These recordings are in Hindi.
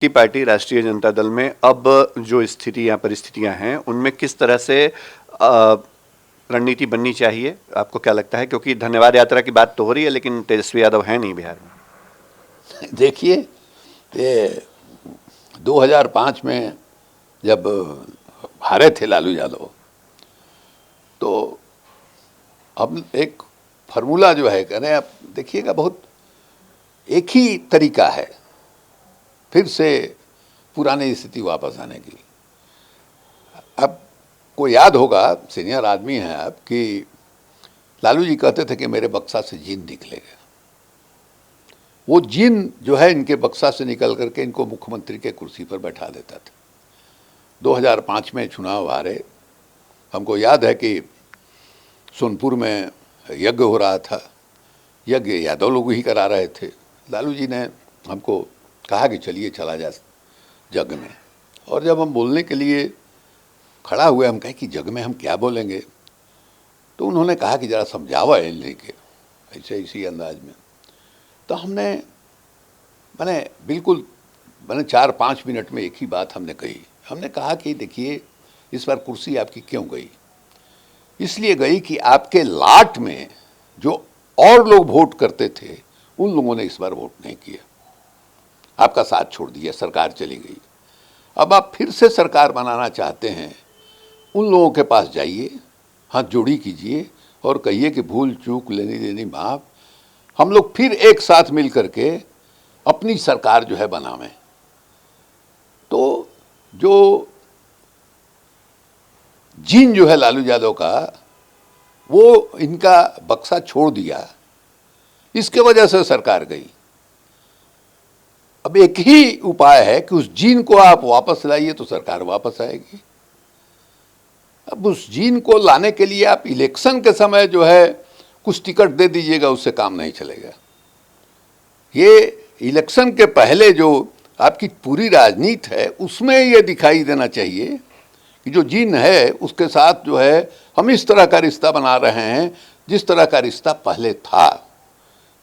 की पार्टी राष्ट्रीय जनता दल में अब जो स्थिति या परिस्थितियां हैं उनमें किस तरह से रणनीति बननी चाहिए, आपको क्या लगता है? क्योंकि धन्यवाद यात्रा की बात तो हो रही है लेकिन तेजस्वी यादव है नहीं बिहार में। देखिए, ये 2005 में जब हारे थे लालू यादव, तो हम एक फार्मूला जो है कह रहे हैं, आप देखिएगा, बहुत एक ही तरीका है फिर से पुरानी स्थिति वापस आने की। आपको याद होगा, सीनियर आदमी हैं आप, कि लालू जी कहते थे कि मेरे बक्सा से जीन निकलेगा। वो जीन जो है इनके बक्सा से निकल करके इनको मुख्यमंत्री के कुर्सी पर बैठा देता था। 2005 में चुनाव हारे। हमको याद है कि सोनपुर में यज्ञ हो रहा था, यज्ञ यादव लोग ही करा रहे थे। लालू जी ने हमको कहा कि चलिए चला जा जग में, और जब हम बोलने के लिए खड़ा हुए, हम कहे कि जग में हम क्या बोलेंगे, तो उन्होंने कहा कि ज़रा समझावा है लेके, ऐसे इसी अंदाज में। तो हमने बिल्कुल 4-5 मिनट में एक ही बात हमने कही। हमने कहा कि देखिए, इस बार कुर्सी आपकी क्यों गई? इसलिए गई कि आपके लाट में जो और लोग वोट करते थे उन लोगों ने इस बार वोट नहीं किया, आपका साथ छोड़ दिया, सरकार चली गई। अब आप फिर से सरकार बनाना चाहते हैं, उन लोगों के पास जाइए, हाथ जोड़ी कीजिए और कहिए कि भूल चूक लेनी देनी माफ, हम लोग फिर एक साथ मिल करके अपनी सरकार जो है बनावें। तो जो जीन जो है लालू यादव का, वो इनका बक्सा छोड़ दिया, इसके वजह से सरकार गई। अब एक ही उपाय है कि उस जीन को आप वापस लाइए तो सरकार वापस आएगी। अब उस जीन को लाने के लिए आप इलेक्शन के समय जो है कुछ टिकट दे दीजिएगा, उससे काम नहीं चलेगा। ये इलेक्शन के पहले जो आपकी पूरी राजनीति है उसमें ये दिखाई देना चाहिए कि जो जीन है उसके साथ जो है हम इस तरह का रिश्ता बना रहे हैं जिस तरह का रिश्ता पहले था।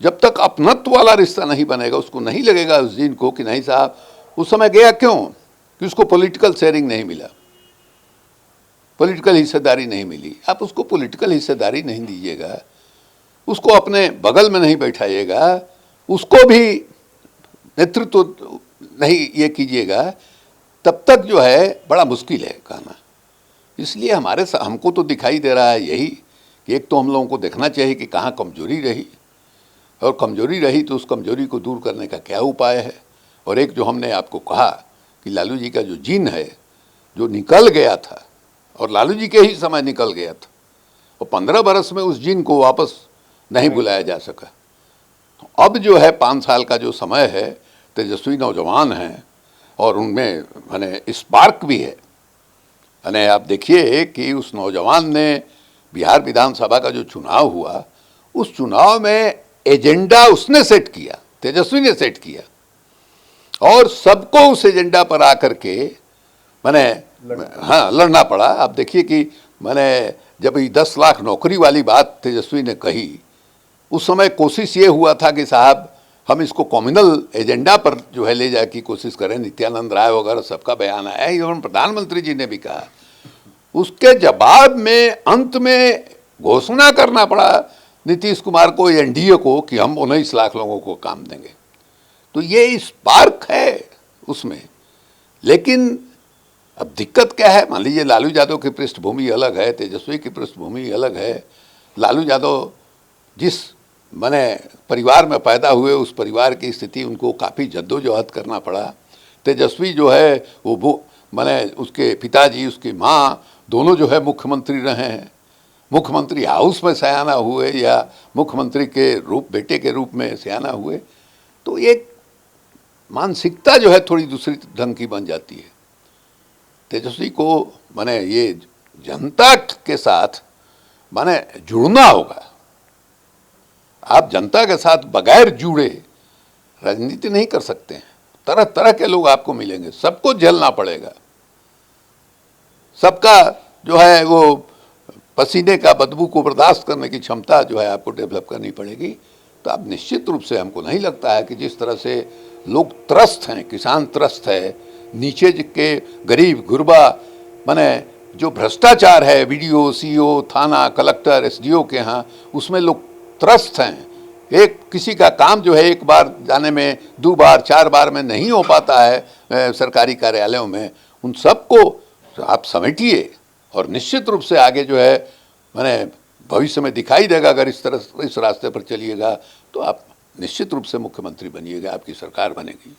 जब तक अपनत्व वाला रिश्ता नहीं बनेगा, उसको नहीं लगेगा उस जीन को कि नहीं साहब उस समय गया क्यों, कि उसको पॉलिटिकल शेयरिंग नहीं मिला, पॉलिटिकल हिस्सेदारी नहीं मिली। आप उसको पॉलिटिकल हिस्सेदारी नहीं दीजिएगा, उसको अपने बगल में नहीं बैठाइएगा, उसको भी नेतृत्व नहीं ये कीजिएगा, तब तक जो है बड़ा मुश्किल है कहना। इसलिए हमको तो दिखाई दे रहा है यही कि एक तो हम लोगों को देखना चाहिए कि कहाँ कमजोरी रही, और कमजोरी रही तो उस कमजोरी को दूर करने का क्या उपाय है। और एक जो हमने आपको कहा कि लालू जी का जो जीन है जो निकल गया था, और लालू जी के ही समय निकल गया था, और 15 बरस में उस जीन को वापस नहीं बुलाया जा सका। तो अब जो है 5 साल का जो समय है, तेजस्वी नौजवान हैं और उनमें स्पार्क भी है। आप देखिए कि उस नौजवान ने बिहार विधानसभा का जो चुनाव हुआ, उस चुनाव में एजेंडा उसने सेट किया, तेजस्वी ने सेट किया, और सबको उस एजेंडा पर आकर के लड़ना पड़ा। आप देखिए कि जब ये 10 लाख नौकरी वाली बात तेजस्वी ने कही, उस समय कोशिश ये हुआ था कि साहब हम इसको कम्युनल एजेंडा पर जो है ले जाए की कोशिश करें। नित्यानंद राय वगैरह सबका बयान आया, एवं प्रधानमंत्री जी ने भी कहा। उसके जवाब में अंत में घोषणा करना पड़ा नीतीश कुमार को, एनडीए को, कि हम 19 लाख लोगों को काम देंगे। तो ये स्पार्क है उसमें। लेकिन अब दिक्कत क्या है, मान लीजिए लालू यादव की पृष्ठभूमि अलग है, तेजस्वी की पृष्ठभूमि अलग है। लालू यादव जिस परिवार में पैदा हुए, उस परिवार की स्थिति उनको काफ़ी जद्दोजहद करना पड़ा। तेजस्वी जो है वो उसके पिताजी, उसकी माँ, दोनों जो है मुख्यमंत्री रहे हैं, मुख्यमंत्री हाउस में सयाना हुए या मुख्यमंत्री के बेटे के रूप में सयाना हुए। तो एक मानसिकता जो है थोड़ी दूसरी ढंग की बन जाती है। तेजस्वी को ये जनता के साथ जुड़ना होगा। आप जनता के साथ बगैर जुड़े राजनीति नहीं कर सकते हैं। तरह तरह के लोग आपको मिलेंगे, सबको झेलना पड़ेगा, सबका जो है वो पसीने का बदबू को बर्दाश्त करने की क्षमता जो है आपको डेवलप करनी पड़ेगी। तो आप निश्चित रूप से, हमको नहीं लगता है कि जिस तरह से लोग त्रस्त हैं, किसान त्रस्त है, नीचे के गरीब गुरबा माने जो भ्रष्टाचार है वीडियो, सीओ, थाना, कलेक्टर, एसडीओ के यहाँ, उसमें लोग त्रस्त हैं। एक किसी का काम जो है एक बार जाने में, 2 बार 4 बार में नहीं हो पाता है सरकारी कार्यालयों में, उन सबको आप समेटिए और निश्चित रूप से आगे जो है माने भविष्य में दिखाई देगा। अगर इस रास्ते पर चलिएगा तो आप निश्चित रूप से मुख्यमंत्री बनिएगा, आपकी सरकार बनेगी।